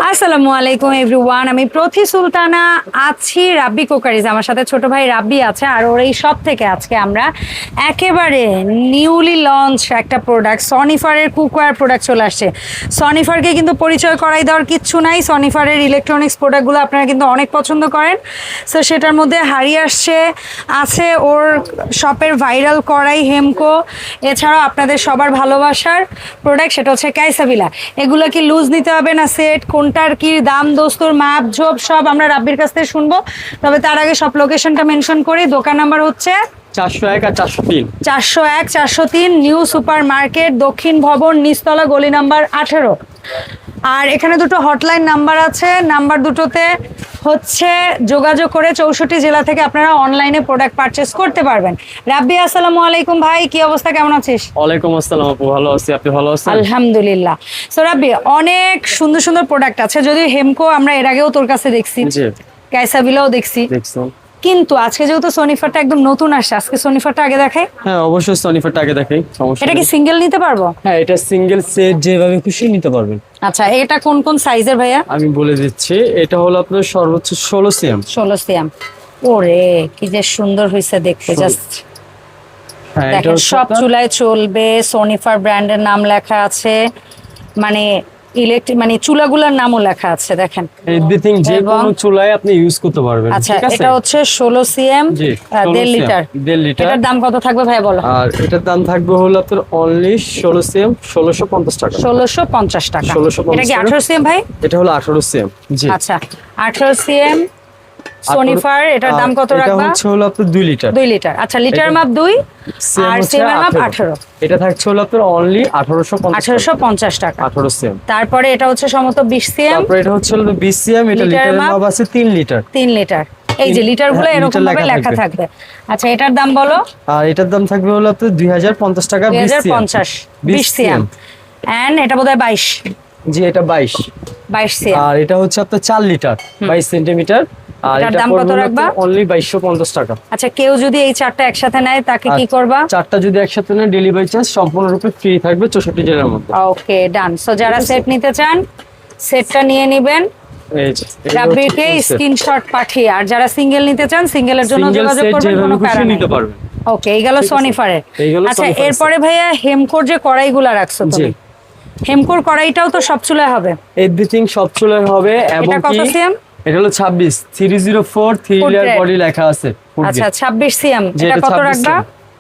আসসালামু আলাইকুম এভরিওয়ান, আমি প্রথি সুলতানা আছি রাব্বি কুকারিজ। আমার সাথে ছোট ভাই রাব্বি আছে। আর ওর এই সব থেকে আজকে আমরা একেবারে নিউলি লঞ্চ একটা প্রোডাক্ট সনিফারের কুকওয়্যার প্রোডাক্ট চলে আসছে। সনিফারকে কিন্তু পরিচয় করাই দেওয়ার কিচ্ছু নাই। সনিফারের ইলেকট্রনিক্স প্রোডাক্টগুলো আপনারা কিন্তু অনেক পছন্দ করেন। সো সেটার মধ্যে হাড়ি আছে ওর শপের ভাইরাল কড়াই হেমকো, এছাড়াও আপনাদের সবার ভালোবাসার প্রোডাক্ট সেটা হচ্ছে কাইসাবিলা। এগুলো কি লুজ নিতে হবে না সেট, কোনটার কি দাম, দোস্তর মাপ ঝোপ সব আমরা রাব্বির কাছ থেকে শুনবো। তবে তার আগে সব লোকেশনটা মেনশন করি। দোকান নাম্বার হচ্ছে 401 আর 403 401 403 নিউ সুপার মার্কেট, দক্ষিণ ভবন, নিচতলা, গলি নাম্বার 18। আর এখানে দুটো হটলাইন নাম্বার আছে। নাম্বার দুটোতে হচ্ছে যোগাযোগ করে 64 জেলা থেকে আপনারা অনলাইনে প্রোডাক্ট পারচেস করতে পারবেন। রাব্বি আসসালামু আলাইকুম ভাই, কি অবস্থা, কেমন আছিস? ওয়ালাইকুম আসসালাম আপু, ভালো আছি, আপনি ভালো আছেন? আলহামদুলিল্লাহ। সো রাব্বি, অনেক সুন্দর সুন্দর প্রোডাক্ট আছে। যদিও হেমকো আমরা এর আগেও তোর কাছে দেখছি, জি কাইসাবিলাও দেখছি, দেখছেন। কিন্তু আজকে যেহেতু সনিফারটা একদম নতুন আসছে, আজকে সনিফারটা আগে দেখাই। হ্যাঁ অবশ্যই সনিফারটা আগে দেখাই, সমস্যা এটা কি নেই। সিঙ্গেল নিতে পারবো? হ্যাঁ এটা সিঙ্গেল সেট যেভাবে খুশি নিতে পারবেন। আচ্ছা, এটা কোন কোন সাইজের ভাইয়া? আমি বলে দিচ্ছি, এটা হলো আপনার সর্বোচ্চ 16 সিএম। 16 সিএম। ওরে কি যে সুন্দর হয়েছে দেখতে, জাস্ট হ্যাঁ এটা দেখেন। হচ্ছে সব আপনার চুলায় চলবে, সনিফার ব্র্যান্ডের নাম লেখা আছে, মানে মানে চুলাগুলোর নামও লেখা আছে দেখেন। এভরিথিং যে কোনো চুলায় আপনি ইউজ করতে পারবেন। আচ্ছা, ঠিক আছে, এটা হচ্ছে 16 সিএম, জি 1.5 লিটার। 1.5 লিটার। এটার দাম কত থাকবে ভাই বলো? আর এটার দাম থাকবে হলো আপনার অনলি 16 সিএম 1650 টাকা। 1650 টাকা। 1650 এটা কি 18 সিএম ভাই? এটা হলো 18 সিএম। জি আচ্ছা, 18 সিএম সনিফার, এটার দাম কত এটা রাখবা? হচ্ছে হলো আপনার 2 লিটার। 2 লিটার। আচ্ছা, লিটার মাপ 2 আর সিএম এর মাপ 18। এটা থাকছে হলো আপনার অনলি 1850 টাকা। 18 সিএম। তারপরে এটা হচ্ছে সমত 20 সিএম। তারপর এটা হচ্ছে হলো 20 সিএম, এটা লিটারের মাপ আছে 3 লিটার। 3 লিটার। এই যে লিটারগুলো হ্যাঁ, এরকম ভাবে লেখা থাকবে। আচ্ছা, এটার দাম বলো? আর এটার দাম থাকবে হলো আপনার 2050 টাকা। 2050 20 সিএম। এন্ড এটা বোধহয় 22। জি এটা 22 সিএম। আর এটা হচ্ছে আপনার 4 লিটার 22 সেন্টিমিটার। আর এটার এটা দাম কত রাখবা? অনলি 2250 টাকা। আচ্ছা, কেউ যদি এই চারটা একসাথে নেয় তাকে কি করবা? চারটা যদি একসাথে নেয় ডেলিভারি চার্জ সম্পূর্ণরূপে ফ্রি থাকবে 64 জেলার মধ্যে। ওকে, ডান। সো যারা সেট নিতে চান সেটটা নিয়ে নেবেন, এই যে রাব্বিকে স্ক্রিনশট পাঠিয়ে। আর যারা সিঙ্গেল নিতে চান সিঙ্গেলের জন্য যোগাযোগ করবেন, কোনো প্যারা নিতে নেই। পারবেন। ওকে, এই গেল সনিফারের। এই গেল আচ্ছা, সনিফারের এরপরে ভাইয়া হেমকোর যে কড়াইগুলা রাখছো জি। তুমি, হেমকোর কড়াইটাও তো সব চুলায় হবে? এভরিথিং সব চুলার হবে। এবং এটা কত কি সিএম? এটা হলো 26 304 3 লেয়ার বডি লেখা আছে। আচ্ছা, 26 সিএম। এটা কত রাখবা?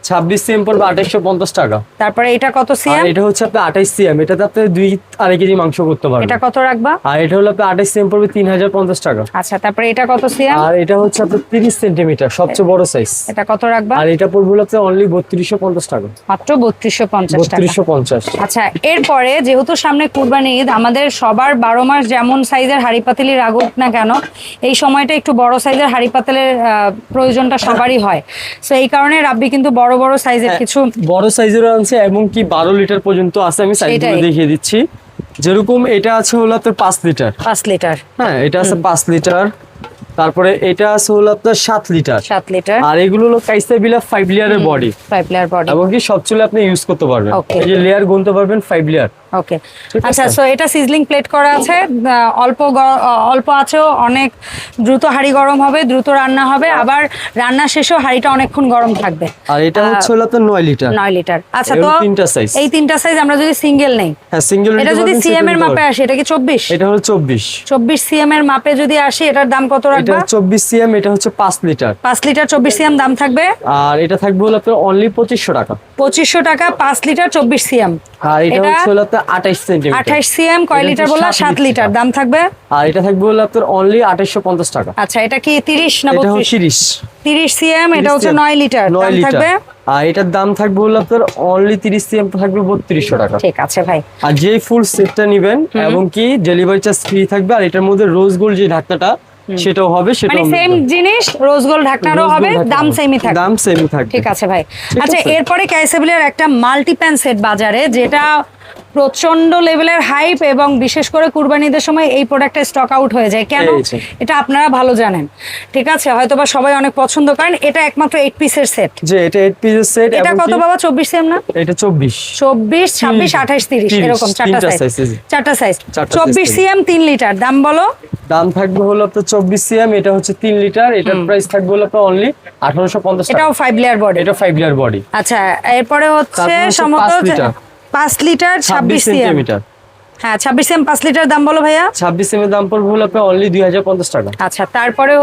26 সিএম পড়বে 2850 টাকা। তারপরে এটা কত আর সিএম? এটা হচ্ছে আপনি 28 সিএম, এটাতে আপনি 2-2.5 কেজি মাংস করতে পারবেন। এটা কত রাখবা? আর এটা হলো আপনি 28 সিএম পড়বে 3050 টাকা। আচ্ছা, তারপরে এটা কত সিএম? আর এটা হচ্ছে আপনি 30 সেন্টিমিটার সবচেয়ে বড় সাইজ। এটা কত রাখবা? আর এটা পড়বে হলো আপনি অনলি 3250 টাকা। মাত্র 3250 টাকা। 3250। আচ্ছা, এরপরে যেহেতু সামনে কুরবানি ঈদ, আমাদের সবার 12 মাস যেমন সাইজের হাড়ি পাতিলি রাখুক না কেন, এই সময়টা একটু বড় সাইজের হাড়ি পাতিলের প্রয়োজনটা সবারই হয়। সো এই কারণে রাব্বি কিন্তু বড় বড় সাইজের কিছু বড় সাইজেরও আছে এবং কি 12 লিটার পর্যন্ত আছে। আমি সাইজগুলো দেখিয়ে দিচ্ছি। যেরকম এটা আছে হলো আপনার 5 লিটার। 5 লিটার। হ্যাঁ এটা আছে 5 লিটার। তারপরে এটা আছে হলো আপনার 7 লিটার। 7 লিটার। আর এগুলো হলো কাইসাবিলা 5 লেয়ারের বডি। 5 layer body. এবং কি সব চুলে আপনি ইউজ করতে পারবেন। Okay. এই যে লেয়ার গুনতে পারবেন 5 লেয়ার। ওকে, আচ্ছা। সো এটা সিজলিং প্লেট করা আছে, অল্প আছেও, অনেক দ্রুত হাঁড়ি গরম হবে, দ্রুত রান্না হবে, আবার রান্না শেষেও হাঁড়িটা অনেকক্ষণ গরম থাকবে। আর এটা হচ্ছে হলো আপনার 9 লিটার। 9 লিটার। আচ্ছা, তো তিনটা সাইজ। এই তিনটা সাইজ আমরা যদি সিঙ্গেল নেই, হ্যাঁ সিঙ্গেল এটা যদি সিএম এর মাপে আসে, এটা কি 24? এটা হলো 24 সিএম এর মাপে যদি আসে, এটার দাম কত এটা রাখবা? 24 সিএম, এটা হচ্ছে 5 লিটার। 5 লিটার 24 সিএম দাম থাকবে। আর এটা থাকবে হলো আপনার অনলি 2500 টাকা। 2500 টাকা 5 লিটার 24 সিএম। আর এটা হচ্ছে হলো আপনার 28 সেন্টিমিটার। 28 সিএম কয় লিটার বললা? 7 লিটার দাম থাকবে। আর এটা থাকবে হলো আপনার অনলি 2850 টাকা। আচ্ছা, এটা কি 30 না এটা 32? হচ্ছে 30 সিএম। এটা হচ্ছে 9 লিটার দাম থাকবে। আর এটার দাম থাকবে হলো আপনার অনলি 30 সিএম থাকবে 3200 টাকা। ঠিক আছে ভাই। আর যে ফুল সেটটা নেবেন এবং কি ডেলিভারি চার্জ ফ্রি থাকবে। আর এটার মধ্যে রোজ গোল্ড যে ঢাকনাটা সেটাও হবে, সেটাও মানে সেম জিনিস, রোজ গোল্ড ঢাকনারও হবে, দাম সেমই থাকবে। দাম সেমই থাকবে। ঠিক আছে ভাই। আচ্ছা, এরপরে কাইসাবিলার একটা মাল্টি প্যান সেট বাজারে, যেটা প্রচন্ড লেভেলের হাইপ, এবং বিশেষ করে কুরবানিদের সময় এই প্রোডাক্টটা স্টক আউট হয়ে যায় কেন, এই যে। এটা আপনারা ভালো জানেন। ঠিক আছে, হয়তোবা সবাই অনেক পছন্দ করেন। এটা একমাত্র 8 পিসের সেট। যে এটা 8 পিসের সেট। এটা কত বাবা? 24 সিএম না? এটা 24, 24, 26, 28, 30 এরকম চারটা সাইজ। 24 সিএম 3 লিটার, দাম বলো? দাম থাকবে হলো আপনার 24 সিএম, এটা হচ্ছে 3 লিটার, এটার প্রাইস থাকবে হলো আপনার অনলি 1850 টাকা। এটাও 5 লেয়ার বডি। এটা 5 লেয়ার বডি। আচ্ছা, এরপরে হচ্ছে তারপর হচ্ছে সম্ভবত 5 লিটার। 5 litre 26 CM. সেন্টিমিটার। হ্যাঁ 26 সিএম 5 লিটার, দাম বলো ভাইয়া? 26 সিএম এর দাম পড়বে হলো আপনার অনলি 2050 টাকা। আচ্ছা, তারপরে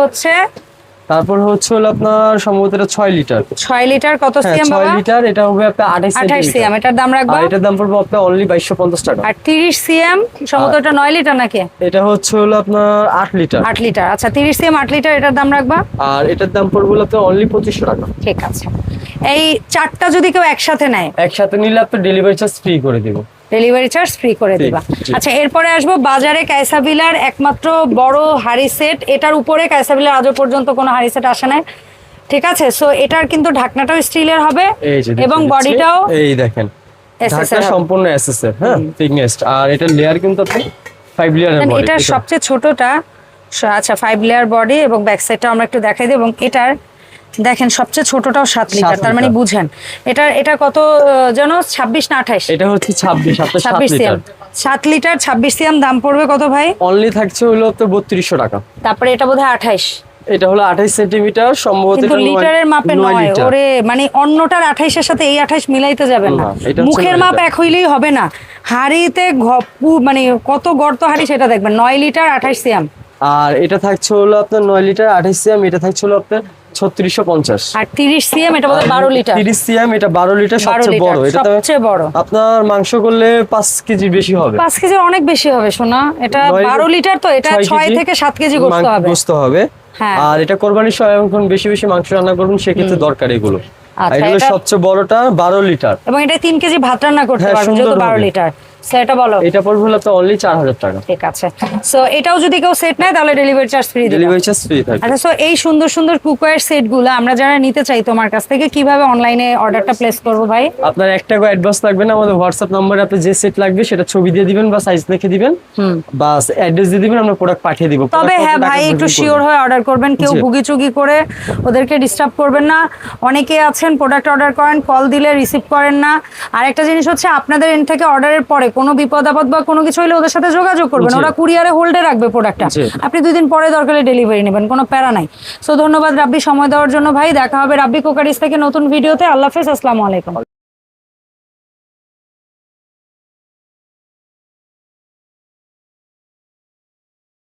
হচ্ছে হলো আপনার সম্ভবত এটা 6 লিটার। 6 লিটার কত হ্যাঁ, সিএম 6 বাবা? লিটার, এটা হবে আপনার 28 28 সিএম, সেন্টিমিটার। এটার দাম রাখবো? আর এটার দাম পড়বে আপনার অনলি 2250 টাকা। আর 30 সিএম সম্ভবত এটা 9 লিটার নাকি? এটা হলো আপনার 8 লিটার। 8 লিটার। আচ্ছা 30 সিএম 8 লিটার, এটার দাম রাখবা? আর এটার দাম পড়বে হলো আপনার অনলি 2500 টাকা। ঠিক আছে। এই চারটা যদি কেউ একসাথে নেয়, একসাথে নিলে আপনার ডেলিভারি চার্জ ফ্রি করে দিব। ডেলিভারি চার্জ ফ্রি করে জি, দিবা। জি। আচ্ছা, এরপরে আসবো বাজারে ক্যাসাবিলার একমাত্র বড় হাড়ি সেট। এটার উপরে ক্যাসাবিলার আজও পর্যন্ত কোনো হাড়ি সেট আসে নাই। ঠিক আছে, সো এটার কিন্তু ঢাকনাটাও স্টিলের হবে এই যে এবং দেখতে বডিটাও পাচ্ছি। এই দেখেন SSR ঢাকনা হবে। সম্পূর্ণ এসএসআর, হ্যাঁ, থিকনেস। আর এটা লেয়ার কিন্তু আপনি 5 লেয়ারের বডি। এটার সবচেয়ে ছোটটা, আচ্ছা 5 লেয়ার বডি এবং ব্যাক সাইডটা আমরা একটু দেখাই দিই। এবং এটার দেখেন সবচেয়ে ছোটটাও 7 লিটার, তার মানে লিটার। বুঝেন এটা কত যেন 26 না 28? এটা হচ্ছে 26, আপনার 7 26 সিএম, লিটার। 7 লিটার 26 সিএম, দাম পড়বে কত ভাই? অনলি থাকছে হলো আপনার 3200 টাকা। তারপরে এটা বোধহয় 28, এটা হলো 28 সেন্টিমিটার, সম্ভবত কিন্তু এটা লিটারের মাপে 9 নয়। লিটার। ওরে মানে অন্যটার 28 এর সাথে এই 28 মিলাইতে যাবেন না। না, এটা হচ্ছে মুখের 9 মাপ লিটার। এক হইলেই হবে না, হাড়িতে মানে কত গর্ত হাড়ি সেটা দেখবেন। 9 লিটার 28 সিএম। আর এটা থাকছে হলো আপনার 9 লিটার 28 সিএম, এটা থাকছে হলো আপনার 3650। আর 30 সিএম এটা বোধহয় 12 লিটার। 30 সিএম, এটা 12 লিটার, 12 সবচেয়ে লিটার বড়। এটাতে সবচেয়ে বড়। আপনার মাংস করলে 5 কেজি বেশি হবে। 5 কেজি অনেক বেশি হবে সোনা। এটা 9 12 লিটার, তো এটা 6 থেকে 7 কেজি গোস্ত হবে। গোস্ত হবে। হ্যাঁ। আর এটা কোরবানির সময় এখন বেশি বেশি মাংস রান্না করবেন, সেক্ষেত্রে দরকার এগুলো। আর আচ্ছা, এগুলো এটা- সবচেয়ে বড়টা 12 লিটার। এবং এটা 3 কেজি ভাত রান্না করতে হ্যাঁ, পারবেন যেহেতু সুন্দর 12 হবে। লিটার। সেটা বলো? এটা পড়বে হলো আপনার অনলি 4000 টাকা। ঠিক আছে, সো এটাও যদি কেউ সেট নেয় তাহলে ডেলিভারি চার্জ ফ্রি দিবেন। ডেলিভারি চার্জ ফ্রি থাকবে। আচ্ছা, সো এই সুন্দর সুন্দর কুকওয়্যার সেটগুলো আমরা যারা নিতে চাই তোমার কাছ থেকে, কিভাবে অনলাইনে অর্ডারটা প্লেস করব ভাই? আপনার 1 টাকা অ্যাডভান্স লাগবে না, আমাদের হোয়াটসঅ্যাপ নম্বরে আপনি যে সেট লাগবে সেটা ছবি দিয়ে দিবেন বা সাইজ লিখে দিবেন, বা অ্যাড্রেস দিয়ে দিবেন, আমরা প্রোডাক্ট পাঠিয়ে দিব। তবে হ্যাঁ ভাই, একটু শিওর হয়ে অর্ডার করবেন, কেউ জি। ভুগিচুগি করে ওদেরকে ডিস্টার্ব করবেন না। অনেকে আছেন প্রোডাক্ট অর্ডার করেন, কল দিলে রিসিভ করেন না। আর একটা জিনিস হচ্ছে, আপনাদের এন্ড থেকে অর্ডারের পরে কোনো বিপদ আপদ বা কোনো কিছু হলে ওদের সাথে যোগাযোগ করবেন, জি। ওরা কুরিয়ারে হোল্ডে রাখবে প্রোডাক্টটা। জি। আপনি 2 দিন পরে দরকার হলে ডেলিভারি নেবেন, কোনো প্যারা নাই। সো ধন্যবাদ রাব্বি সময় দেওয়ার জন্য ভাই। দেখা হবে রাব্বি কুকারিজ থেকে নতুন ভিডিওতে। আল্লাহ হাফেজ, আসসালামু আলাইকুম।